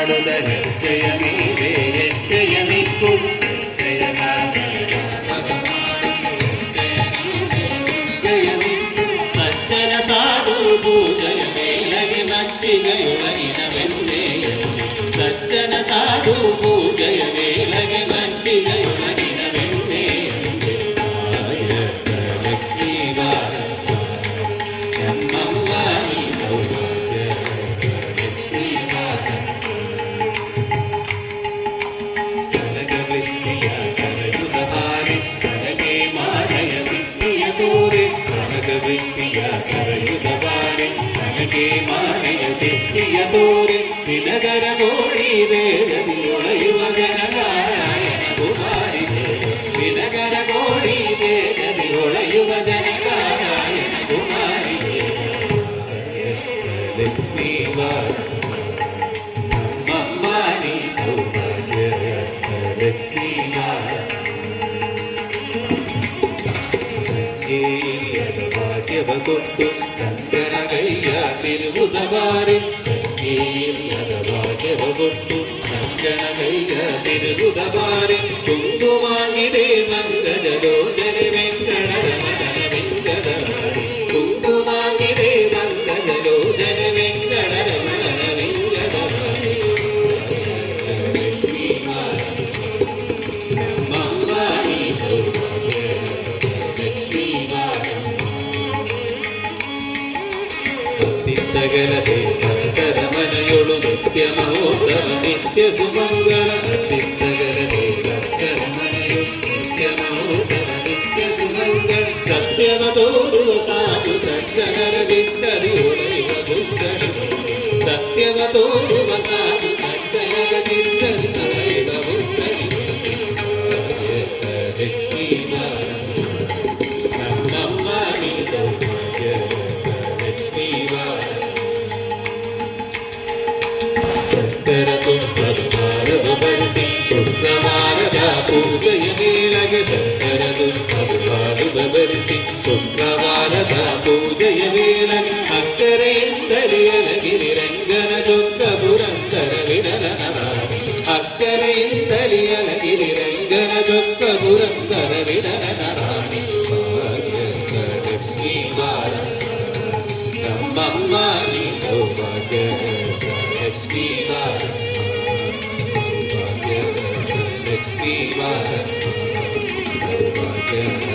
ಮಾಡುದ ಹೆಜ್ಜೆಯ ಮೇಲೆ ಹೆಜ್ಜೆಯ ನಿಕ್ಕು ಸಜ್ಜನ ಸಾಧು ಪೂಜೆಯ ಮೇಲಗೆ ಮಚ್ಚಿಗೆಯೊಳಗಿನ ಬೆಂದೆಯನು ಸಜ್ಜನ ಸಾಧು ಪೂಜೆಯ ಮೇಲಗೆ ಮಚ್ಚಿಗೆಯೊಳಗಿನ ಬೆಂದೆಯನು ನನಗೆ ಮಾನೆಯ ಸಿದ್ಧಿಯ ತೋರೆ ನಿನಗರ ಗೋಡಿ ದೇವದಿಯೊಳೆಯುವ ಜನನಾರಾಯಣ ಕುಮಾರಿ ನಿನಗರ ಗೋಡಿ ದೇವದಿಯೊಳೆಯುವ ಜನನಾರಾಯಣ ಕುಮಾರಿ ಲಕ್ಷ್ಮೀ ಮಮ್ಮಾನಿ ಸೌಭಾಗ್ಯ ಲಕ್ಷ್ಮೀ ಭಾಗ್ಯವ ಕೊಟ್ಟು ಕಂಕಣ ಕೈಯ ತಿರುಗುದ ಬಾರಿ ಸಂಗೀಯದ ಭಾಗ್ಯವ ಕೊಟ್ಟು ಕಂಕಣ ಕೈಯ ತಿರುಗುದ ಬಾರಿ ಕುಂಕುಮಾಗಿದೆ ಮಂಗಜದೋ ಜನೆ ವೆಂಕಟರಮಣನ ವೆಂಕಟರಾಡಿ ಕುಂಕುಮಾಗಿದೆ ಮಂಗಜದೋ ಜನೆ ವೆಂಕಟರಮಣನ ವೆಂಕಟರಾಡಿ ಲಕ್ಷ್ಮೀ ಮಮ್ಮಾನಿ ಸೌಭಾಗ್ಯ ಲಕ್ಷ್ಮೀ ತಿತ್ತಗಲದೆ ಭಕ್ತರ ಮನೆಯೊಳು ನಿತ್ಯ ಮಹೋತ್ಸವ ನಿತ್ಯ ಸುಮಂಗಳ ತಿತ್ತಗಲದೆ ಭಕ್ತರ ಮನೆಯೊಳು ನಿತ್ಯ ಮಹೋತ್ಸವ ನಿತ್ಯ ಸುಮಂಗಳ ಸತ್ಯವ ತೋರುವ ಸಾಧು ಸಜ್ಜನರ ದಿಕ್ಕರಿ ಹೊಳೆಯುವ ದುರ್ಗರಿ ಸತ್ಯವ ತೋರುವ ಸಾಧು ಸಜ್ಜನರ ದಿಕ್ಕರಿ ಹೊಳೆಯುವ ಬುದ್ಧರಿ ಲಕ್ಷ್ಮೀ ನಮ್ಮಮ್ಮನಿ ಸೌಭಾಗ್ಯ ಲಕ್ಷ್ಮೀ ಸತ್ತರ ತುಪ್ಪದ ಬರಿಸಿ ಶುಕ್ರವಾರದ ಪೂಜೆಯ ವೇಳೆಗೆ ಸತ್ತರ ತುಪ್ಪದ ಬರಿಸಿ ಶುಕ್ರವಾರದ ಪೂಜೆಯ ವೇಳೆಗೆ ಅಕ್ಕರೆಯಿಂದಲೇ ಅಲಗಿರಿ ರಂಗನ ಚೊಕ್ಕ ಪುರಂದರ ವಿರಲನರಾಣಿ ಅಕ್ಕರೆಯಿಂದಲೇ ಅಲಗಿರಿ ರಂಗನ ಚೊಕ್ಕ ಪುರಂದರ ವಿರಲನರಾಣಿ ಲಕ್ಷ್ಮೀ ನಮ್ಮಮ್ಮನಿ ಸೌಭಾಗ್ಯ ಲಕ್ಷ್ಮೀ ಸೌಭಾಗ್ಯ ಲಕ್ಷ್ಮೀ ಸೌಭಾಗ್ಯ